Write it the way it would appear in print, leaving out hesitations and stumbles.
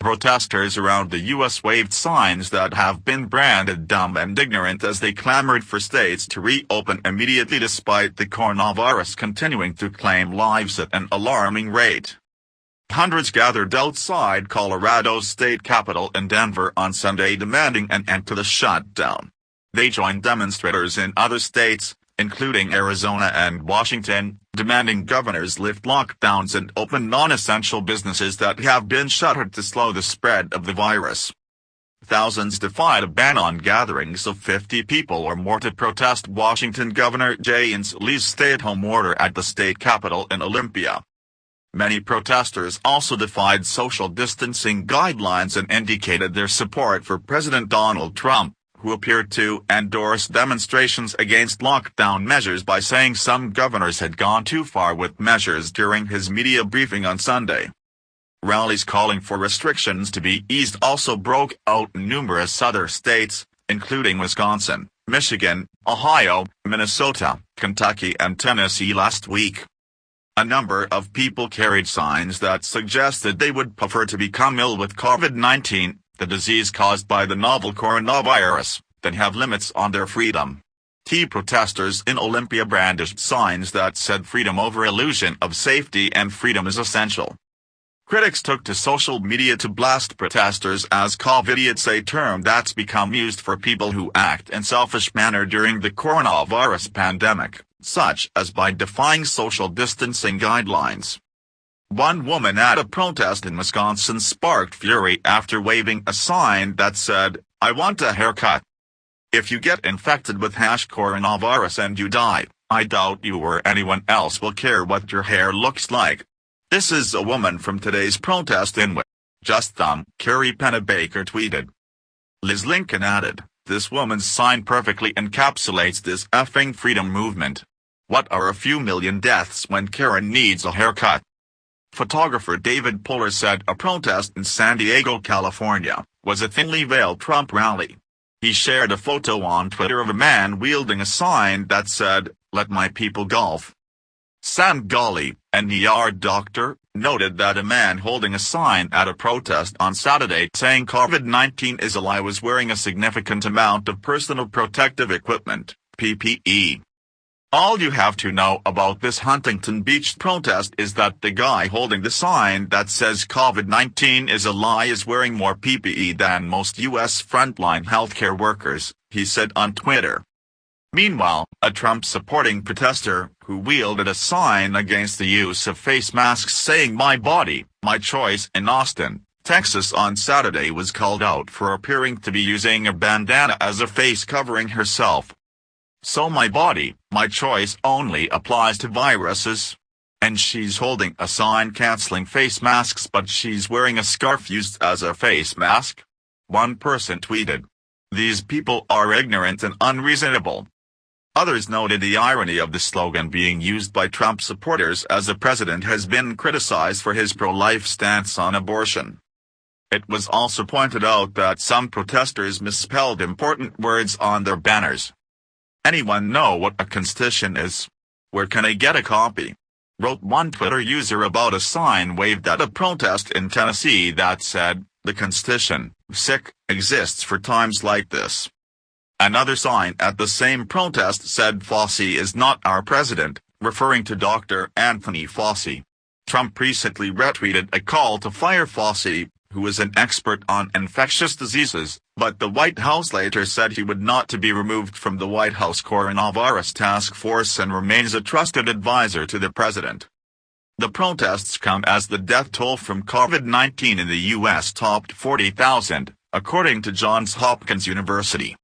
Protesters around the U.S. waved signs that have been branded dumb and ignorant as they clamored for states to reopen immediately despite the coronavirus continuing to claim lives at an alarming rate. Hundreds gathered outside Colorado's state capitol in Denver on Sunday demanding an end to the shutdown. They joined demonstrators in other states, including Arizona and Washington, demanding governors lift lockdowns and open non-essential businesses that have been shuttered to slow the spread of the virus. Thousands defied a ban on gatherings of 50 people or more to protest Washington Governor Jay Inslee's stay-at-home order at the state capitol in Olympia. Many protesters also defied social distancing guidelines and indicated their support for President Donald Trump, who appeared to endorse demonstrations against lockdown measures by saying some governors had gone too far with measures during his media briefing on Sunday. Rallies calling for restrictions to be eased also broke out in numerous other states, including Wisconsin, Michigan, Ohio, Minnesota, Kentucky and Tennessee last week. A number of people carried signs that suggested they would prefer to become ill with COVID-19, the disease caused by the novel coronavirus, than have limits on their freedom. Protesters in Olympia brandished signs that said freedom over illusion of safety and freedom is essential. Critics took to social media to blast protesters as COVIDiots, a term that's become used for people who act in selfish manner during the coronavirus pandemic, such as by defying social distancing guidelines. One woman at a protest in Wisconsin sparked fury after waving a sign that said, "I want a haircut. If you get infected with coronavirus and you die, I doubt you or anyone else will care what your hair looks like." This is a woman from today's protest in Just Carrie Pennebaker tweeted. Liz Lincoln added, "This woman's sign perfectly encapsulates this effing freedom movement. What are a few million deaths when Karen needs a haircut?" Photographer David Puller said a protest in San Diego, California, was a thinly veiled Trump rally. He shared a photo on Twitter of a man wielding a sign that said, "Let my people golf." Sam Golly, an ER doctor, noted that a man holding a sign at a protest on Saturday saying COVID-19 is a lie was wearing a significant amount of personal protective equipment, PPE. All you have to know about this Huntington Beach protest is that the guy holding the sign that says COVID-19 is a lie is wearing more PPE than most U.S. frontline healthcare workers, he said on Twitter. Meanwhile, a Trump-supporting protester, who wielded a sign against the use of face masks saying "My body, my choice" in Austin, Texas on Saturday was called out for appearing to be using a bandana as a face covering herself. "So my body, my choice only applies to viruses. And she's holding a sign canceling face masks but she's wearing a scarf used as a face mask?" one person tweeted. "These people are ignorant and unreasonable." Others noted the irony of the slogan being used by Trump supporters as the president has been criticized for his pro-life stance on abortion. It was also pointed out that some protesters misspelled important words on their banners. "Anyone know what a constitution is? Where can I get a copy?" wrote one Twitter user about a sign waved at a protest in Tennessee that said, "The Constitution, sick, exists for times like this." Another sign at the same protest said "Fauci is not our president," referring to Dr. Anthony Fauci. Trump recently retweeted a call to fire Fauci, who is an expert on infectious diseases, but the White House later said he would not to be removed from the White House coronavirus task force and remains a trusted advisor to the president. The protests come as the death toll from COVID-19 in the U.S. topped 40,000, according to Johns Hopkins University.